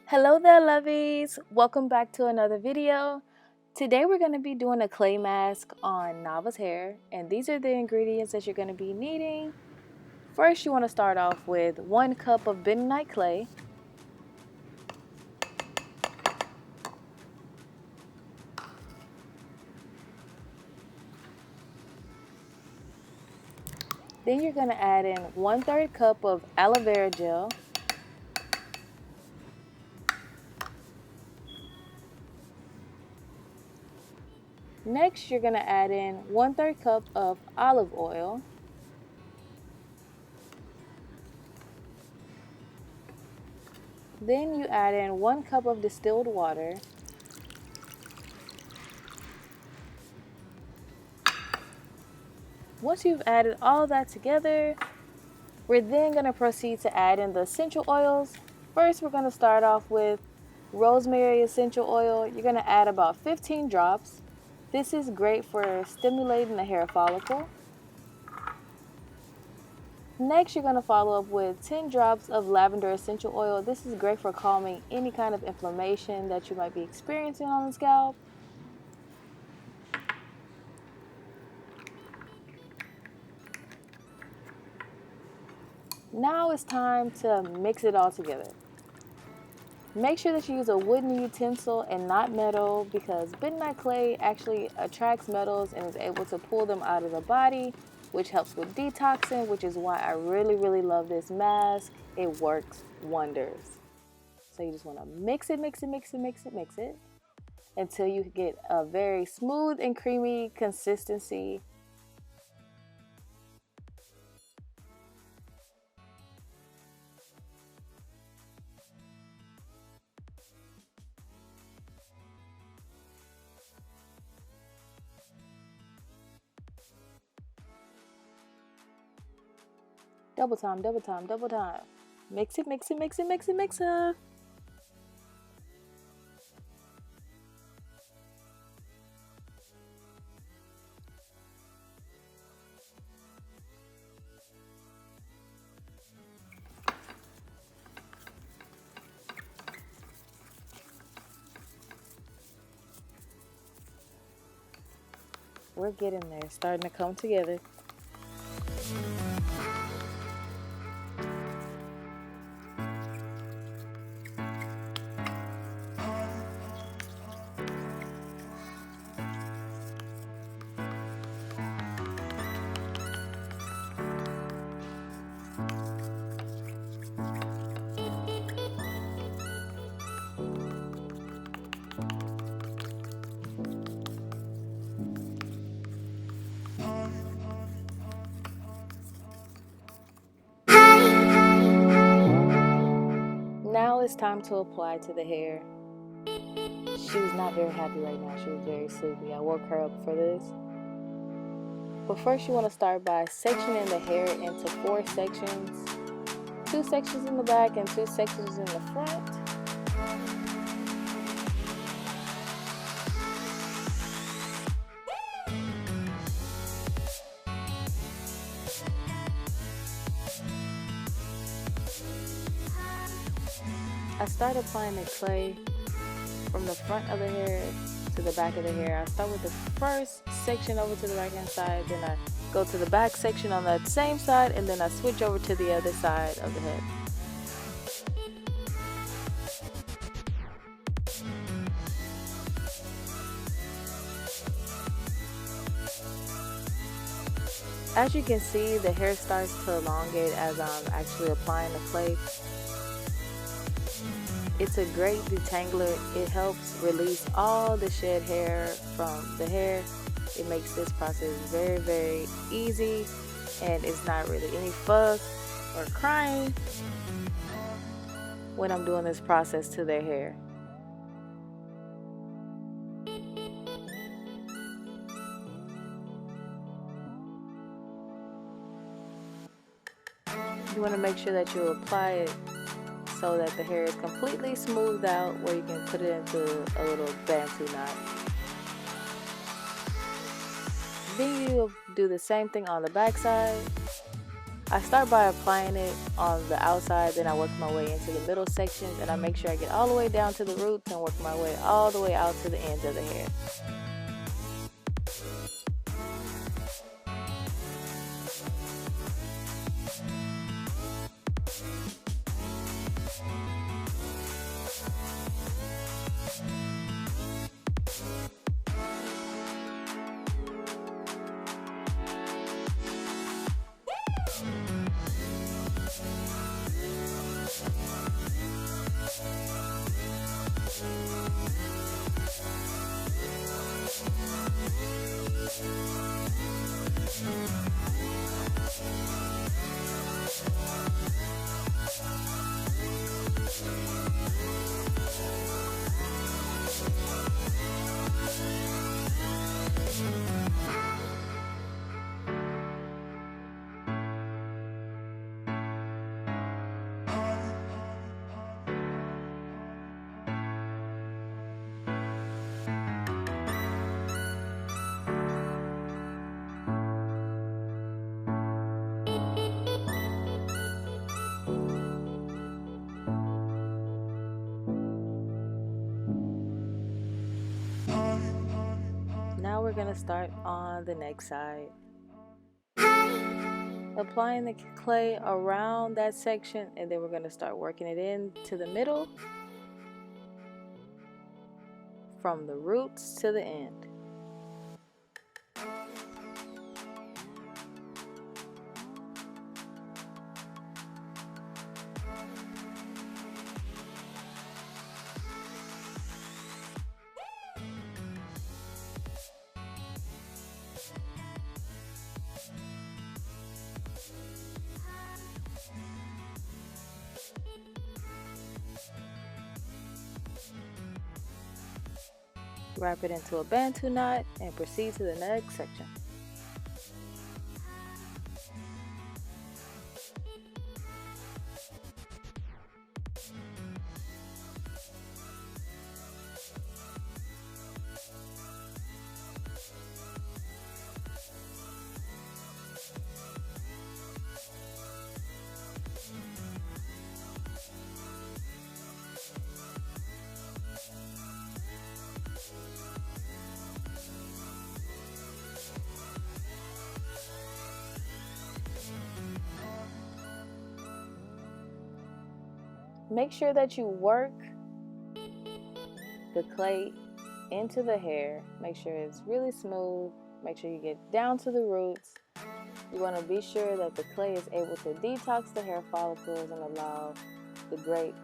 Hello there, lovies! Welcome back to another video. Today we're going to be doing a clay mask on Nava's hair, and these are the ingredients that you're going to be needing. First, you want to start off with 1 cup of Bentonite Clay, then you're going to add in 1/3 cup of Aloe Vera Gel, next you're going to add in 1/3 cup of olive oil, then you add in 1 cup of distilled water, once you've added all of that together, we're then going to proceed to add in the essential oils. First, we're going to start off with Rosemary Essential Oil. You're going to add about 15 drops. This is great for stimulating the hair follicle. Next, you're going to follow up with 10 drops of Lavender Essential Oil. This is great for calming any kind of inflammation that you might be experiencing on the scalp. Now it's time to mix it all together. Make sure that you use a wooden utensil and not metal, because bentonite clay actually attracts metals and is able to pull them out of the body, which helps with detoxing, which is why I really love this mask. It works wonders. So you just want to mix it until you get a very smooth and creamy consistency. Double time. Mix it. We're getting there, starting to come together. Now it's time to apply to the hair. She was not very happy right now. She was very sleepy. I woke her up for this. But first you want to start by sectioning the hair into 4 sections. 2 sections in the back and 2 sections in the front. I start applying the clay from the front of the hair to the back of the hair. I start with the first section over to the right hand side, then I go to the back section on that same side, and then I switch over to the other side of the head. As you can see, the hair starts to elongate as I'm actually applying the clay. It's a great detangler. It helps release all the shed hair from the hair. It makes this process very easy, and it's not really any fuss or crying when I'm doing this process to their hair. You want to make sure that you apply it so that the hair is completely smoothed out, where you can put it into a little bantu knot. Then you do the same thing on the back side. I start by applying it on the outside, then I work my way into the middle sections, and I make sure I get all the way down to the roots and work my way all the way out to the ends of the hair. Now we're going to start on the next side. Applying the clay around that section, and then we're going to start working it into the middle from the roots to the end. Wrap it into a bantu knot and proceed to the next section. Make sure that you work the clay into the hair. Make sure it's really smooth. Make sure you get down to the roots. You want to be sure that the clay is able to detox the hair follicles and allow the great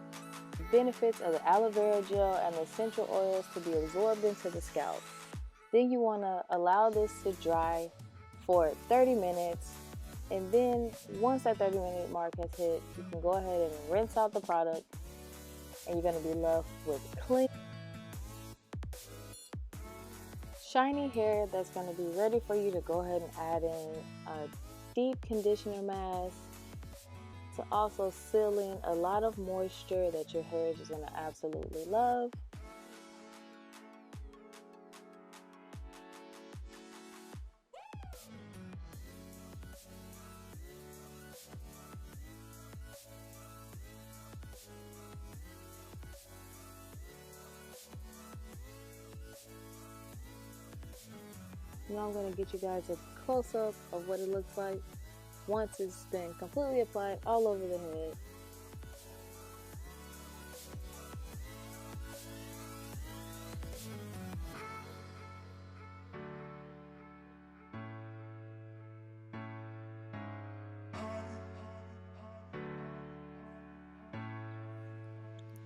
benefits of the aloe vera gel and the essential oils to be absorbed into the scalp. Then you want to allow this to dry for 30 minutes. And then once that 30-minute mark has hit, you can go ahead and rinse out the product, and you're going to be left with clean, shiny hair that's going to be ready for you to go ahead and add in a deep conditioner mask to also seal in a lot of moisture that your hair is just going to absolutely love. Now I'm going to get you guys a close-up of what it looks like once it's been completely applied all over the head.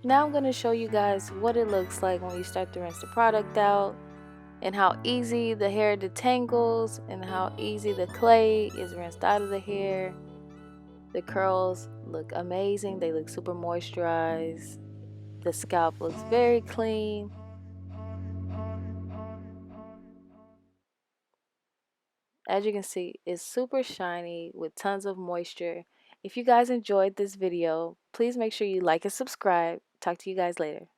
Now I'm going to show you guys what it looks like when you start to rinse the product out, and how easy the hair detangles and how easy the clay is rinsed out of the hair. The curls look amazing. They look super moisturized. The scalp looks very clean. As you can see, it's super shiny with tons of moisture. If you guys enjoyed this video, please make sure you like and subscribe. Talk to you guys later.